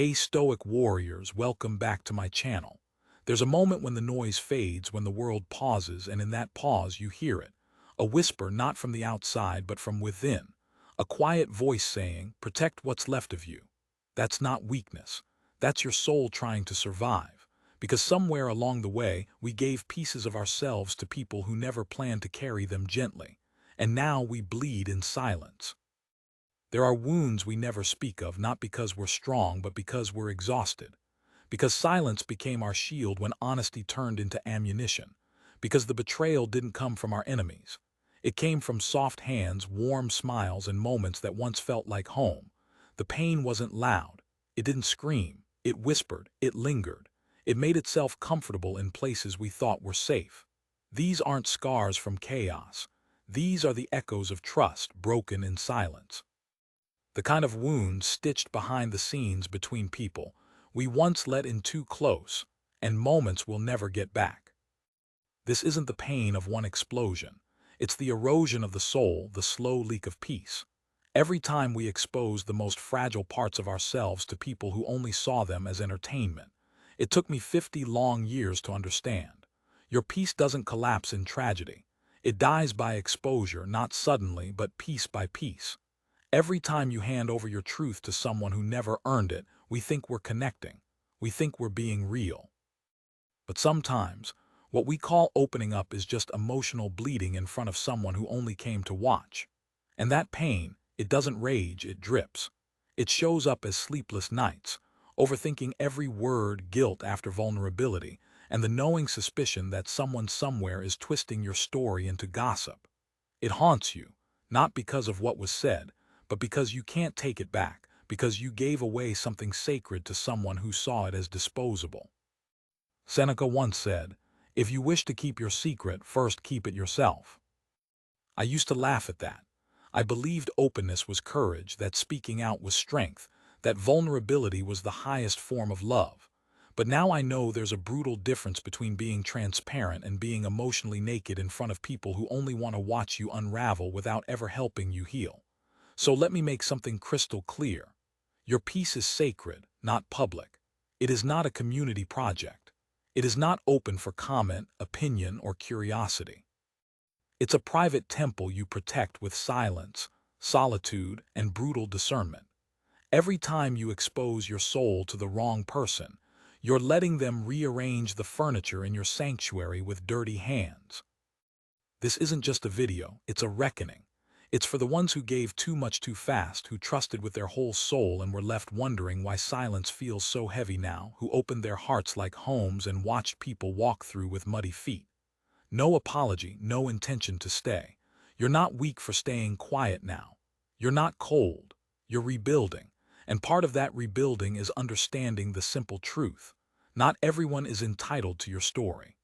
Hey Stoic warriors, welcome back to my channel. There's a moment when the noise fades, when the world pauses, and in that pause you hear it. A whisper not from the outside but from within. A quiet voice saying, protect what's left of you. That's not weakness. That's your soul trying to survive. Because somewhere along the way, we gave pieces of ourselves to people who never planned to carry them gently. And now we bleed in silence. There are wounds we never speak of, not because we're strong, but because we're exhausted. Because silence became our shield when honesty turned into ammunition. Because the betrayal didn't come from our enemies. It came from soft hands, warm smiles, and moments that once felt like home. The pain wasn't loud. It didn't scream. It whispered. It lingered. It made itself comfortable in places we thought were safe. These aren't scars from chaos. These are the echoes of trust broken in silence. The kind of wounds stitched behind the scenes between people we once let in too close, and moments we'll never get back. This isn't the pain of one explosion. It's the erosion of the soul, the slow leak of peace. Every time we expose the most fragile parts of ourselves to people who only saw them as entertainment. It took me 50 long years to understand. Your peace doesn't collapse in tragedy. It dies by exposure, not suddenly, but piece by piece. Every time you hand over your truth to someone who never earned it, we think we're connecting. We think we're being real. But sometimes, what we call opening up is just emotional bleeding in front of someone who only came to watch. And that pain, it doesn't rage, it drips. It shows up as sleepless nights, overthinking every word, guilt after vulnerability, and the knowing suspicion that someone somewhere is twisting your story into gossip. It haunts you, not because of what was said, but because you can't take it back, because you gave away something sacred to someone who saw it as disposable. Seneca once said, if you wish to keep your secret, first keep it yourself. I used to laugh at that. I believed openness was courage, that speaking out was strength, that vulnerability was the highest form of love. But now I know there's a brutal difference between being transparent and being emotionally naked in front of people who only want to watch you unravel without ever helping you heal. So let me make something crystal clear. Your peace is sacred, not public. It is not a community project. It is not open for comment, opinion, or curiosity. It's a private temple you protect with silence, solitude, and brutal discernment. Every time you expose your soul to the wrong person, you're letting them rearrange the furniture in your sanctuary with dirty hands. This isn't just a video, it's a reckoning. It's for the ones who gave too much too fast, who trusted with their whole soul and were left wondering why silence feels so heavy now, who opened their hearts like homes and watched people walk through with muddy feet. No apology, no intention to stay. You're not weak for staying quiet now. You're not cold. You're rebuilding. And part of that rebuilding is understanding the simple truth. Not everyone is entitled to your story.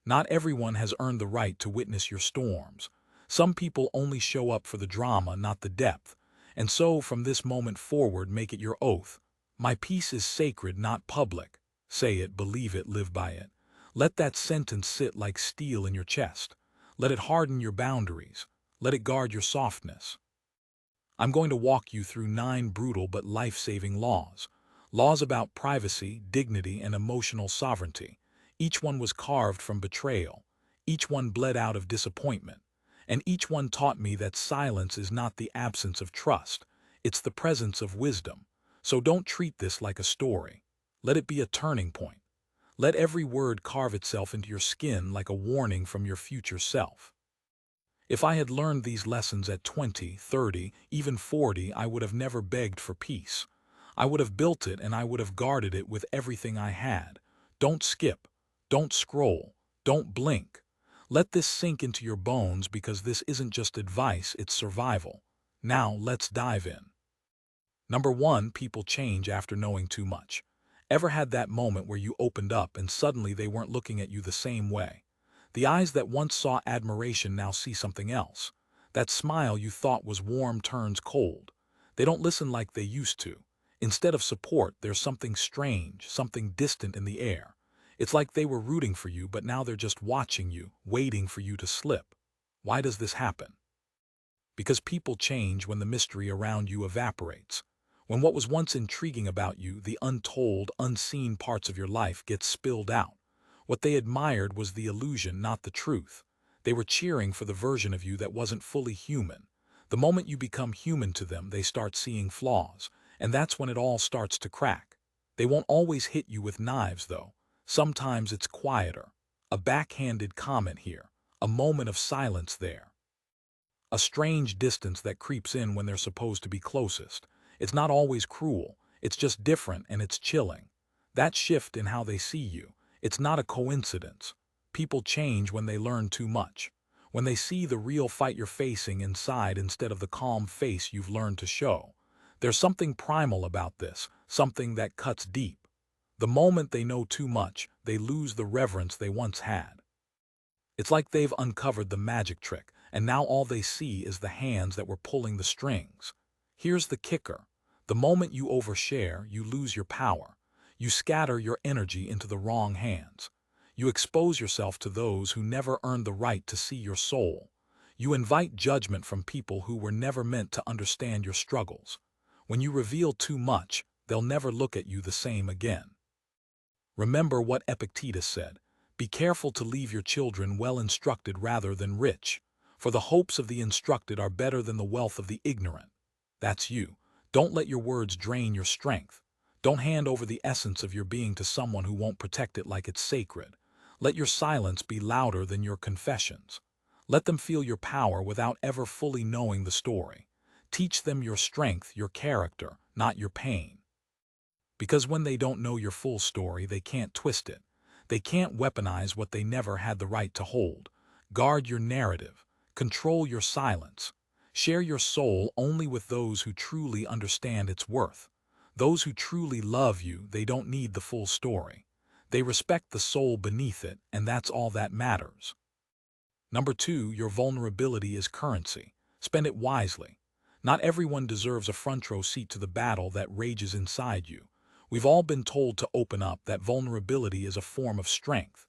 Not everyone has earned the right to witness your storms. Some people only show up for the drama, not the depth. And so, from this moment forward, make it your oath. My peace is sacred, not public. Say it, believe it, live by it. Let that sentence sit like steel in your chest. Let it harden your boundaries. Let it guard your softness. I'm going to walk you through 9 brutal but life-saving laws. Laws about privacy, dignity, and emotional sovereignty. Each one was carved from betrayal. Each one bled out of disappointment. And each one taught me that silence is not the absence of trust. It's the presence of wisdom. So don't treat this like a story. Let it be a turning point. Let every word carve itself into your skin like a warning from your future self. If I had learned these lessons at 20, 30, even 40, I would have never begged for peace. I would have built it and I would have guarded it with everything I had. Don't skip. Don't scroll. Don't blink. Let this sink into your bones because this isn't just advice, it's survival. Now let's dive in. Number 1, people change after knowing too much. Ever had that moment where you opened up and suddenly they weren't looking at you the same way? The eyes that once saw admiration now see something else. That smile you thought was warm turns cold. They don't listen like they used to. Instead of support, there's something strange, something distant in the air. It's like they were rooting for you, but now they're just watching you, waiting for you to slip. Why does this happen? Because people change when the mystery around you evaporates. When what was once intriguing about you, the untold, unseen parts of your life, get spilled out. What they admired was the illusion, not the truth. They were cheering for the version of you that wasn't fully human. The moment you become human to them, they start seeing flaws, and that's when it all starts to crack. They won't always hit you with knives, though. Sometimes it's quieter. A backhanded comment here, a moment of silence there, a strange distance that creeps in when they're supposed to be closest. It's not always cruel, it's just different, and it's chilling. That shift in how they see you, it's not a coincidence. People change when they learn too much. When they see the real fight you're facing inside instead of the calm face you've learned to show. There's something primal about this, something that cuts deep. The moment they know too much, they lose the reverence they once had. It's like they've uncovered the magic trick, and now all they see is the hands that were pulling the strings. Here's the kicker. The moment you overshare, you lose your power. You scatter your energy into the wrong hands. You expose yourself to those who never earned the right to see your soul. You invite judgment from people who were never meant to understand your struggles. When you reveal too much, they'll never look at you the same again. Remember what Epictetus said. Be careful to leave your children well instructed rather than rich, for the hopes of the instructed are better than the wealth of the ignorant. That's you. Don't let your words drain your strength. Don't hand over the essence of your being to someone who won't protect it like it's sacred. Let your silence be louder than your confessions. Let them feel your power without ever fully knowing the story. Teach them your strength, your character, not your pain. Because when they don't know your full story, they can't twist it. They can't weaponize what they never had the right to hold. Guard your narrative. Control your silence. Share your soul only with those who truly understand its worth. Those who truly love you, they don't need the full story. They respect the soul beneath it, and that's all that matters. Number 2, your vulnerability is currency. Spend it wisely. Not everyone deserves a front row seat to the battle that rages inside you. We've all been told to open up, that vulnerability is a form of strength.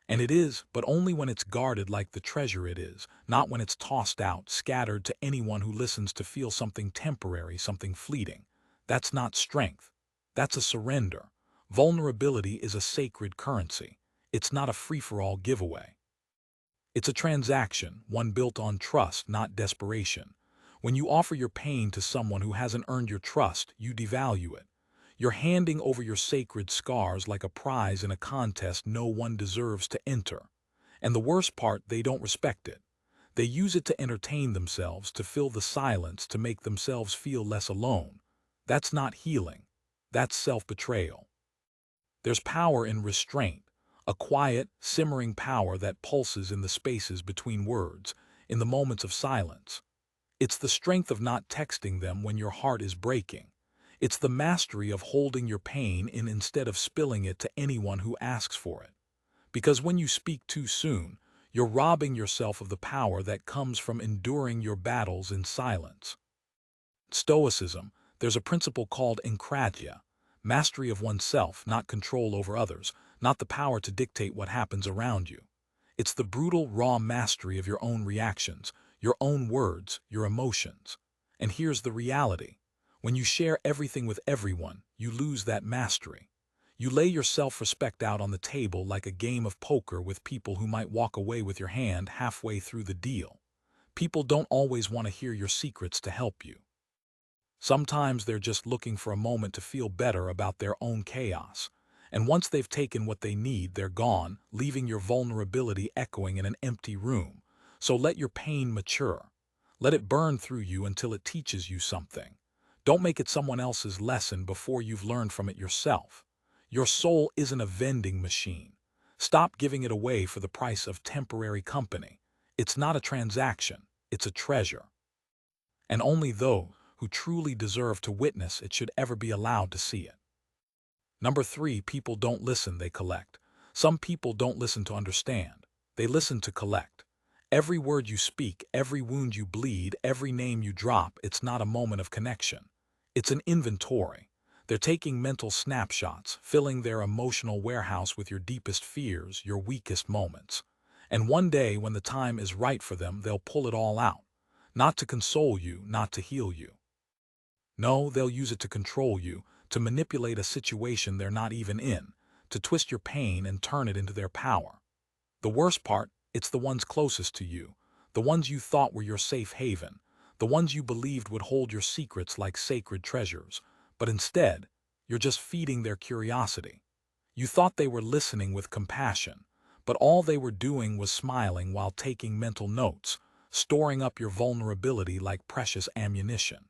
And it is, but only when it's guarded like the treasure it is, not when it's tossed out, scattered to anyone who listens to feel something temporary, something fleeting. That's not strength. That's a surrender. Vulnerability is a sacred currency. It's not a free-for-all giveaway. It's a transaction, one built on trust, not desperation. When you offer your pain to someone who hasn't earned your trust, you devalue it. You're handing over your sacred scars like a prize in a contest no one deserves to enter. And the worst part, they don't respect it. They use it to entertain themselves, to fill the silence, to make themselves feel less alone. That's not healing. That's self-betrayal. There's power in restraint, a quiet, simmering power that pulses in the spaces between words, in the moments of silence. It's the strength of not texting them when your heart is breaking. It's the mastery of holding your pain in instead of spilling it to anyone who asks for it. Because when you speak too soon, you're robbing yourself of the power that comes from enduring your battles in silence. Stoicism, there's a principle called enkratia, mastery of oneself, not control over others, not the power to dictate what happens around you. It's the brutal, raw mastery of your own reactions, your own words, your emotions. And here's the reality. When you share everything with everyone, you lose that mastery. You lay your self-respect out on the table like a game of poker with people who might walk away with your hand halfway through the deal. People don't always want to hear your secrets to help you. Sometimes they're just looking for a moment to feel better about their own chaos. And once they've taken what they need, they're gone, leaving your vulnerability echoing in an empty room. So let your pain mature. Let it burn through you until it teaches you something. Don't make it someone else's lesson before you've learned from it yourself. Your soul isn't a vending machine. Stop giving it away for the price of temporary company. It's not a transaction, it's a treasure. And only those who truly deserve to witness it should ever be allowed to see it. Number 3, people don't listen, they collect. Some people don't listen to understand. They listen to collect. Every word you speak, every wound you bleed, every name you drop, it's not a moment of connection. It's an inventory. They're taking mental snapshots, filling their emotional warehouse with your deepest fears, your weakest moments. And one day, when the time is right for them, they'll pull it all out. Not to console you, not to heal you. No, they'll use it to control you, to manipulate a situation they're not even in, to twist your pain and turn it into their power. The worst part, it's the ones closest to you, the ones you thought were your safe haven, the ones you believed would hold your secrets like sacred treasures, but instead, you're just feeding their curiosity. You thought they were listening with compassion, but all they were doing was smiling while taking mental notes, storing up your vulnerability like precious ammunition.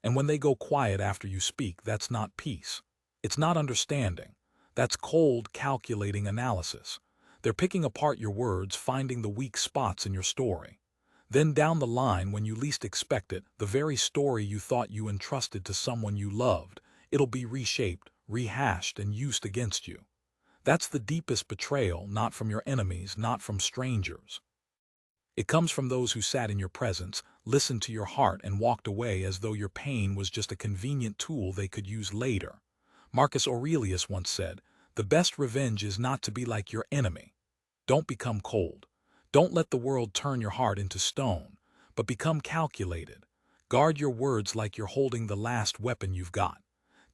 And when they go quiet after you speak, that's not peace. It's not understanding. That's cold, calculating analysis. They're picking apart your words, finding the weak spots in your story. Then down the line, when you least expect it, the very story you thought you entrusted to someone you loved, it'll be reshaped, rehashed, and used against you. That's the deepest betrayal, not from your enemies, not from strangers. It comes from those who sat in your presence, listened to your heart, and walked away as though your pain was just a convenient tool they could use later. Marcus Aurelius once said, "The best revenge is not to be like your enemy." Don't become cold. Don't let the world turn your heart into stone, but become calculated. Guard your words like you're holding the last weapon you've got.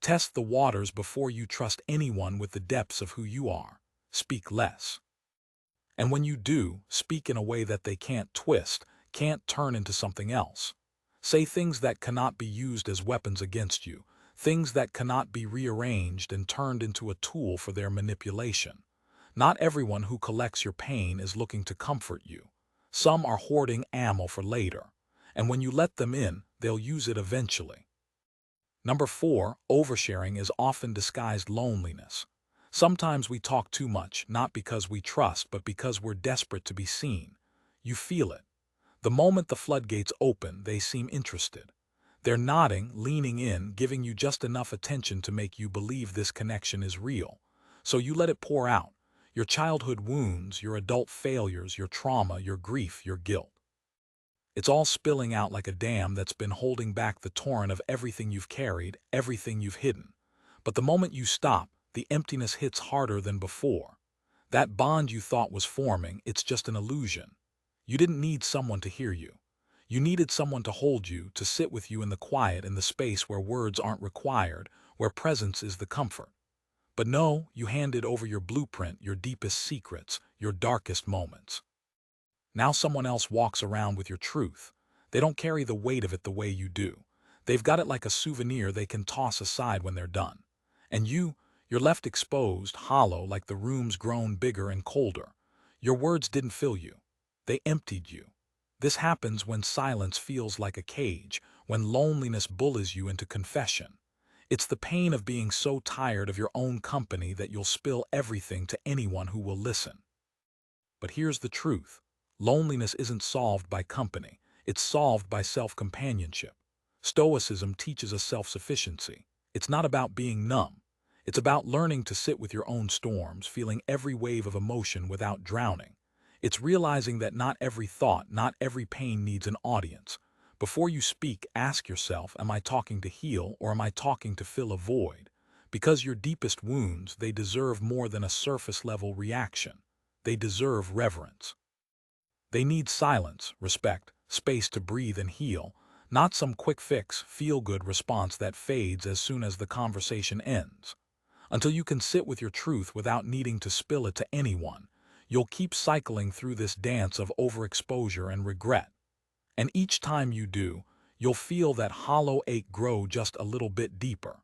Test the waters before you trust anyone with the depths of who you are. Speak less. And when you do, speak in a way that they can't twist, can't turn into something else. Say things that cannot be used as weapons against you, things that cannot be rearranged and turned into a tool for their manipulation. Not everyone who collects your pain is looking to comfort you. Some are hoarding ammo for later, and when you let them in, they'll use it eventually. Number 4, oversharing is often disguised loneliness. Sometimes we talk too much, not because we trust, but because we're desperate to be seen. You feel it. The moment the floodgates open, they seem interested. They're nodding, leaning in, giving you just enough attention to make you believe this connection is real. So you let it pour out. Your childhood wounds, your adult failures, your trauma, your grief, your guilt. It's all spilling out like a dam that's been holding back the torrent of everything you've carried, everything you've hidden. But the moment you stop, the emptiness hits harder than before. That bond you thought was forming, it's just an illusion. You didn't need someone to hear you. You needed someone to hold you, to sit with you in the quiet, in the space where words aren't required, where presence is the comfort. But no, you handed over your blueprint, your deepest secrets, your darkest moments. Now someone else walks around with your truth. They don't carry the weight of it the way you do. They've got it like a souvenir they can toss aside when they're done. And you're left exposed, hollow, like the room's grown bigger and colder. Your words didn't fill you. They emptied you. This happens when silence feels like a cage, when loneliness bullies you into confession. It's the pain of being so tired of your own company that you'll spill everything to anyone who will listen. But here's the truth. Loneliness isn't solved by company. It's solved by self-companionship. Stoicism teaches us self-sufficiency. It's not about being numb. It's about learning to sit with your own storms, feeling every wave of emotion without drowning. It's realizing that not every thought, not every pain needs an audience. Before you speak, ask yourself, am I talking to heal or am I talking to fill a void? Because your deepest wounds, they deserve more than a surface-level reaction. They deserve reverence. They need silence, respect, space to breathe and heal, not some quick fix, feel-good response that fades as soon as the conversation ends. Until you can sit with your truth without needing to spill it to anyone, you'll keep cycling through this dance of overexposure and regret. And each time you do, you'll feel that hollow ache grow just a little bit deeper.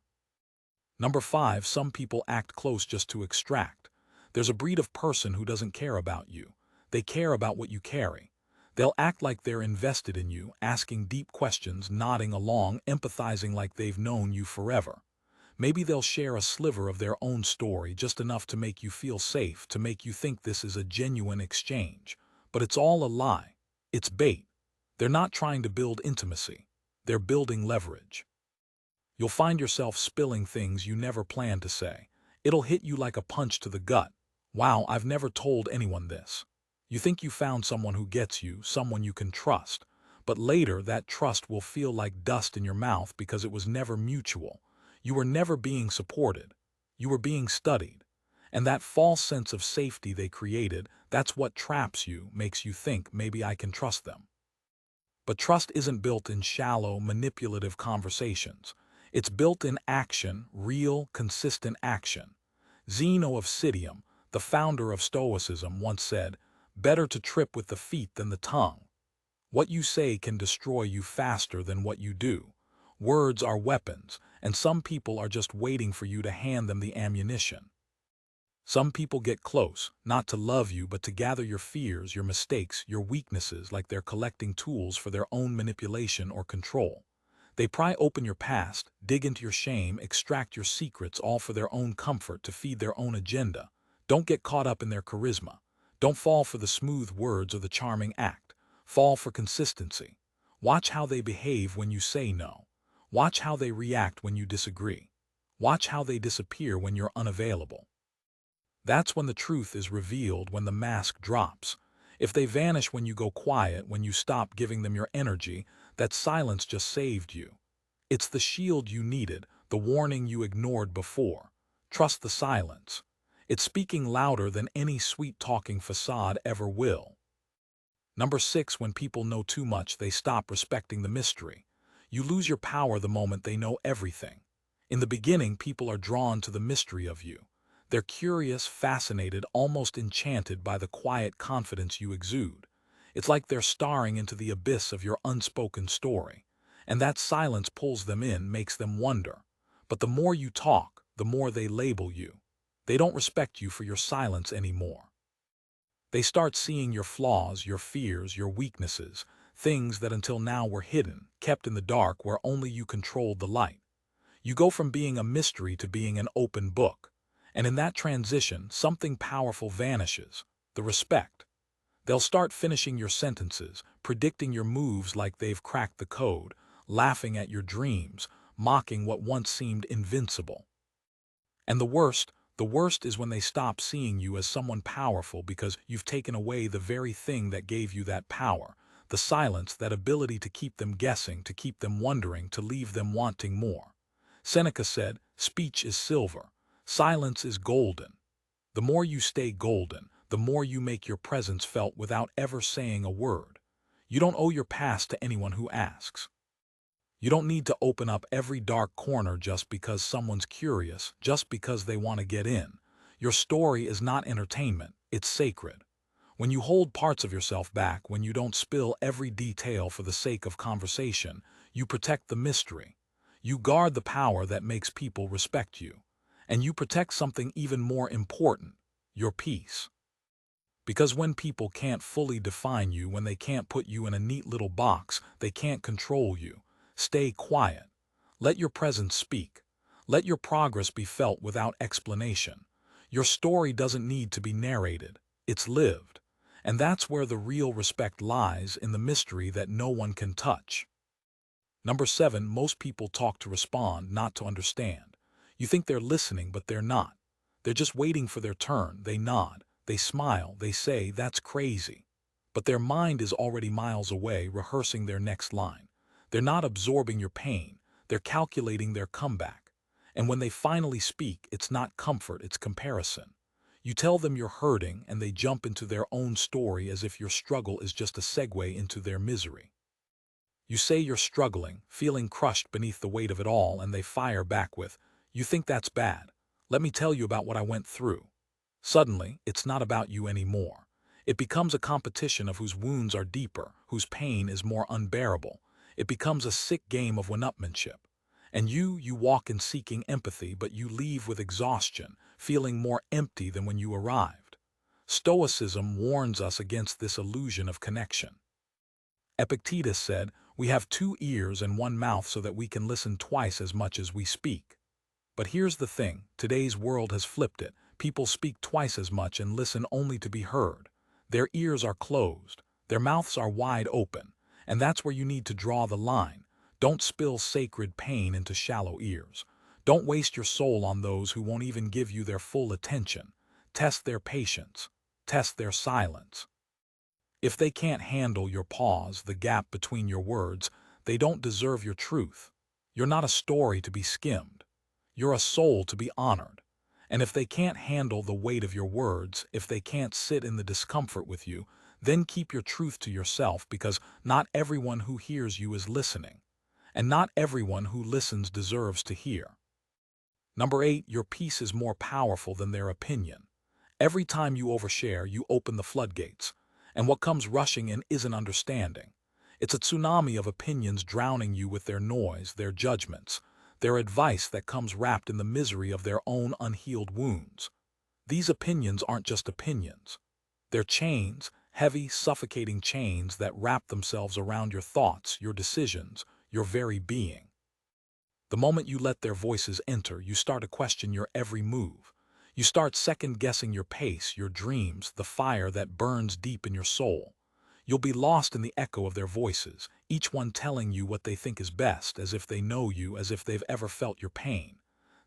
Number 5, some people act close just to extract. There's a breed of person who doesn't care about you. They care about what you carry. They'll act like they're invested in you, asking deep questions, nodding along, empathizing like they've known you forever. Maybe they'll share a sliver of their own story, just enough to make you feel safe, to make you think this is a genuine exchange. But it's all a lie. It's bait. They're not trying to build intimacy. They're building leverage. You'll find yourself spilling things you never planned to say. It'll hit you like a punch to the gut. Wow, I've never told anyone this. You think you found someone who gets you, someone you can trust. But later, that trust will feel like dust in your mouth because it was never mutual. You were never being supported. You were being studied. And that false sense of safety they created, that's what traps you, makes you think maybe I can trust them. But trust isn't built in shallow, manipulative conversations. It's built in action, real, consistent action. Zeno of Citium, the founder of Stoicism, once said, "Better to trip with the feet than the tongue." What you say can destroy you faster than what you do. Words are weapons, and some people are just waiting for you to hand them the ammunition. Some people get close, not to love you, but to gather your fears, your mistakes, your weaknesses, like they're collecting tools for their own manipulation or control. They pry open your past, dig into your shame, extract your secrets, all for their own comfort, to feed their own agenda. Don't get caught up in their charisma. Don't fall for the smooth words or the charming act. Fall for consistency. Watch how they behave when you say no. Watch how they react when you disagree. Watch how they disappear when you're unavailable. That's when the truth is revealed, when the mask drops. If they vanish when you go quiet, when you stop giving them your energy, that silence just saved you. It's the shield you needed, the warning you ignored before. Trust the silence. It's speaking louder than any sweet-talking facade ever will. Number 6, when people know too much, they stop respecting the mystery. You lose your power the moment they know everything. In the beginning, people are drawn to the mystery of you. They're curious, fascinated, almost enchanted by the quiet confidence you exude. It's like they're staring into the abyss of your unspoken story. And that silence pulls them in, makes them wonder. But the more you talk, the more they label you. They don't respect you for your silence anymore. They start seeing your flaws, your fears, your weaknesses, things that until now were hidden, kept in the dark where only you controlled the light. You go from being a mystery to being an open book. And in that transition, something powerful vanishes: the respect. They'll start finishing your sentences, predicting your moves like they've cracked the code, laughing at your dreams, mocking what once seemed invincible. And the worst is when they stop seeing you as someone powerful because you've taken away the very thing that gave you that power, the silence, that ability to keep them guessing, to keep them wondering, to leave them wanting more. Seneca said, "Speech is silver, silence is golden." The more you stay golden, the more you make your presence felt without ever saying a word. You don't owe your past to anyone who asks. You don't need to open up every dark corner just because someone's curious, just because they want to get in. Your story is not entertainment, it's sacred. When you hold parts of yourself back, when you don't spill every detail for the sake of conversation, you protect the mystery. You guard the power that makes people respect you. And you protect something even more important: your peace. Because when people can't fully define you, when they can't put you in a neat little box, they can't control you. Stay quiet. Let your presence speak. Let your progress be felt without explanation. Your story doesn't need to be narrated. It's lived. And that's where the real respect lies, in the mystery that no one can touch. Number 7, most people talk to respond, not to understand. You think they're listening, but they're not. They're just waiting for their turn. They nod, they smile, they say, "That's crazy." But their mind is already miles away, rehearsing their next line. They're not absorbing your pain, they're calculating their comeback. And when they finally speak, it's not comfort, it's comparison. You tell them you're hurting, and they jump into their own story as if your struggle is just a segue into their misery. You say you're struggling, feeling crushed beneath the weight of it all, and they fire back with, "You think that's bad? Let me tell you about what I went through." Suddenly, it's not about you anymore. It becomes a competition of whose wounds are deeper, whose pain is more unbearable. It becomes a sick game of one-upmanship. And you walk in seeking empathy, but you leave with exhaustion, feeling more empty than when you arrived. Stoicism warns us against this illusion of connection. Epictetus said, "We have 2 ears and 1 mouth so that we can listen twice as much as we speak." But here's the thing: today's world has flipped it. People speak twice as much and listen only to be heard. Their ears are closed, their mouths are wide open, and that's where you need to draw the line. Don't spill sacred pain into shallow ears. Don't waste your soul on those who won't even give you their full attention. Test their patience. Test their silence. If they can't handle your pause, the gap between your words, they don't deserve your truth. You're not a story to be skimmed. You're a soul to be honored. And if they can't handle the weight of your words, if they can't sit in the discomfort with you, Then keep your truth to yourself, because not everyone who hears you is listening, and not everyone who listens deserves to hear. Number 8, your peace is more powerful than their opinion. Every time you overshare, you open the floodgates, and what comes rushing in isn't understanding. It's a tsunami of opinions drowning you with their noise, their judgments, their advice that comes wrapped in the misery of their own unhealed wounds. These opinions aren't just opinions. They're chains, heavy, suffocating chains that wrap themselves around your thoughts, your decisions, your very being. The moment you let their voices enter, you start to question your every move. You start second-guessing your pace, your dreams, the fire that burns deep in your soul. You'll be lost in the echo of their voices, each one telling you what they think is best, as if they know you, as if they've ever felt your pain.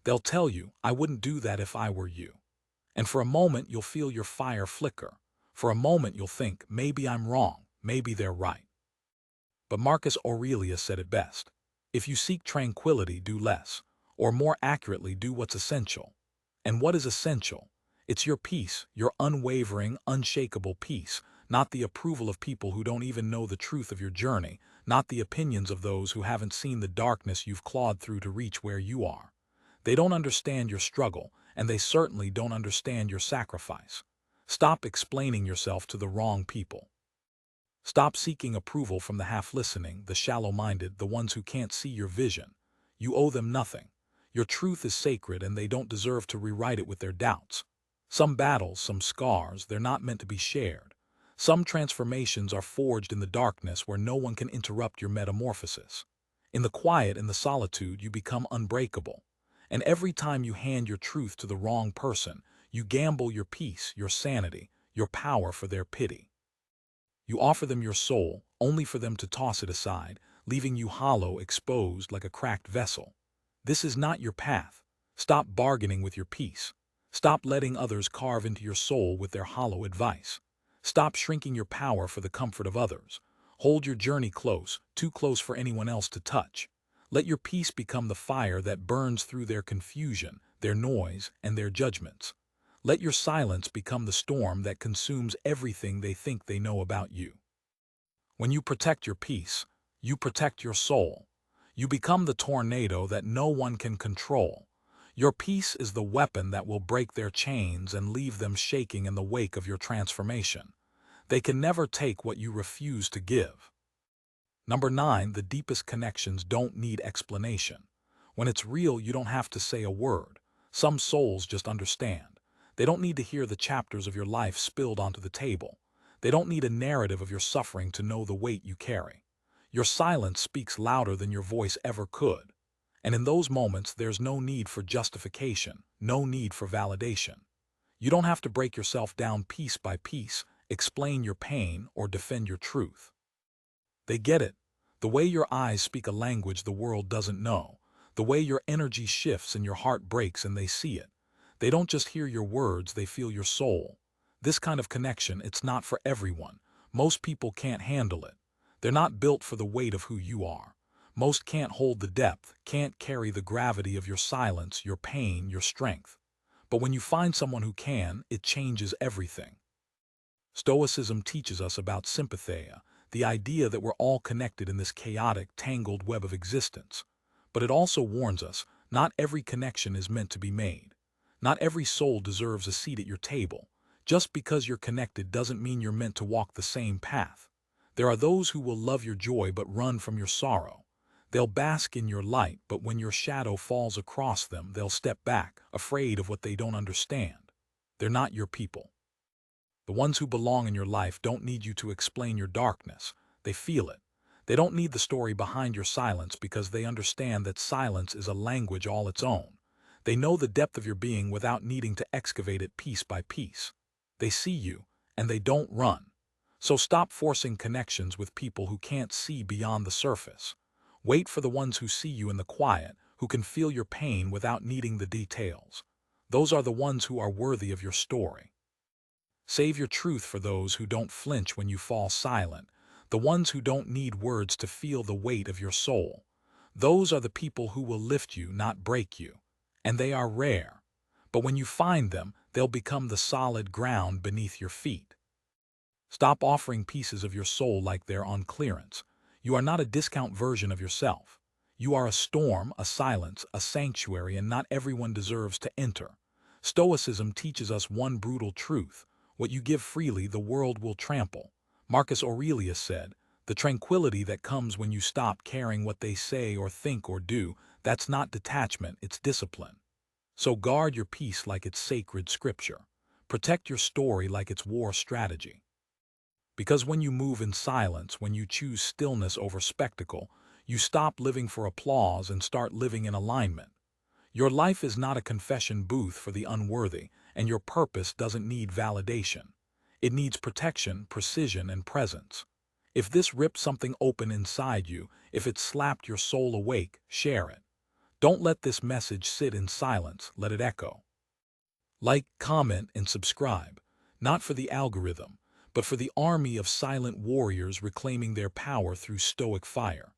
They'll tell you, "I wouldn't do that if I were you." And for a moment, you'll feel your fire flicker. For a moment, you'll think, maybe I'm wrong, maybe they're right. But Marcus Aurelius said it best. If you seek tranquility, do less. Or more accurately, do what's essential. And what is essential? It's your peace, your unwavering, unshakable peace, not the approval of people who don't even know the truth of your journey, not the opinions of those who haven't seen the darkness you've clawed through to reach where you are. They don't understand your struggle, and they certainly don't understand your sacrifice. Stop explaining yourself to the wrong people. Stop seeking approval from the half-listening, the shallow-minded, the ones who can't see your vision. You owe them nothing. Your truth is sacred, and they don't deserve to rewrite it with their doubts. Some battles, some scars, they're not meant to be shared. Some transformations are forged in the darkness where no one can interrupt your metamorphosis. In the quiet, in the solitude, you become unbreakable. And every time you hand your truth to the wrong person, you gamble your peace, your sanity, your power for their pity. You offer them your soul, only for them to toss it aside, leaving you hollow, exposed like a cracked vessel. This is not your path. Stop bargaining with your peace. Stop letting others carve into your soul with their hollow advice. Stop shrinking your power for the comfort of others. Hold your journey close, too close for anyone else to touch. Let your peace become the fire that burns through their confusion, their noise, and their judgments. Let your silence become the storm that consumes everything they think they know about you. When you protect your peace, you protect your soul. You become the tornado that no one can control. Your peace is the weapon that will break their chains and leave them shaking in the wake of your transformation. They can never take what you refuse to give. Number 9, the deepest connections don't need explanation. When it's real, you don't have to say a word. Some souls just understand. They don't need to hear the chapters of your life spilled onto the table. They don't need a narrative of your suffering to know the weight you carry. Your silence speaks louder than your voice ever could. And in those moments, there's no need for justification, no need for validation. You don't have to break yourself down piece by piece, explain your pain, or defend your truth. They get it. The way your eyes speak a language the world doesn't know. The way your energy shifts and your heart breaks and they see it. They don't just hear your words, they feel your soul. This kind of connection, it's not for everyone. Most people can't handle it. They're not built for the weight of who you are. Most can't hold the depth, can't carry the gravity of your silence, your pain, your strength. But when you find someone who can, it changes everything. Stoicism teaches us about sympatheia, the idea that we're all connected in this chaotic, tangled web of existence. But it also warns us, not every connection is meant to be made. Not every soul deserves a seat at your table. Just because you're connected doesn't mean you're meant to walk the same path. There are those who will love your joy but run from your sorrow. They'll bask in your light, but when your shadow falls across them, they'll step back, afraid of what they don't understand. They're not your people. The ones who belong in your life don't need you to explain your darkness. They feel it. They don't need the story behind your silence because they understand that silence is a language all its own. They know the depth of your being without needing to excavate it piece by piece. They see you, and they don't run. So stop forcing connections with people who can't see beyond the surface. Wait for the ones who see you in the quiet, who can feel your pain without needing the details. Those are the ones who are worthy of your story. Save your truth for those who don't flinch when you fall silent, the ones who don't need words to feel the weight of your soul. Those are the people who will lift you, not break you. And they are rare. But when you find them, they'll become the solid ground beneath your feet. Stop offering pieces of your soul like they're on clearance. You are not a discount version of yourself. You are a storm, a silence, a sanctuary, and not everyone deserves to enter. Stoicism teaches us one brutal truth. What you give freely, the world will trample. Marcus Aurelius said, "The tranquility that comes when you stop caring what they say or think or do, that's not detachment, it's discipline." So guard your peace like it's sacred scripture. Protect your story like it's war strategy. Because when you move in silence, when you choose stillness over spectacle, you stop living for applause and start living in alignment. Your life is not a confession booth for the unworthy, and your purpose doesn't need validation. It needs protection, precision, and presence. If this ripped something open inside you, if it slapped your soul awake, share it. Don't let this message sit in silence, let it echo. Like, comment, and subscribe, not for the algorithm, but for the army of silent warriors reclaiming their power through stoic fire.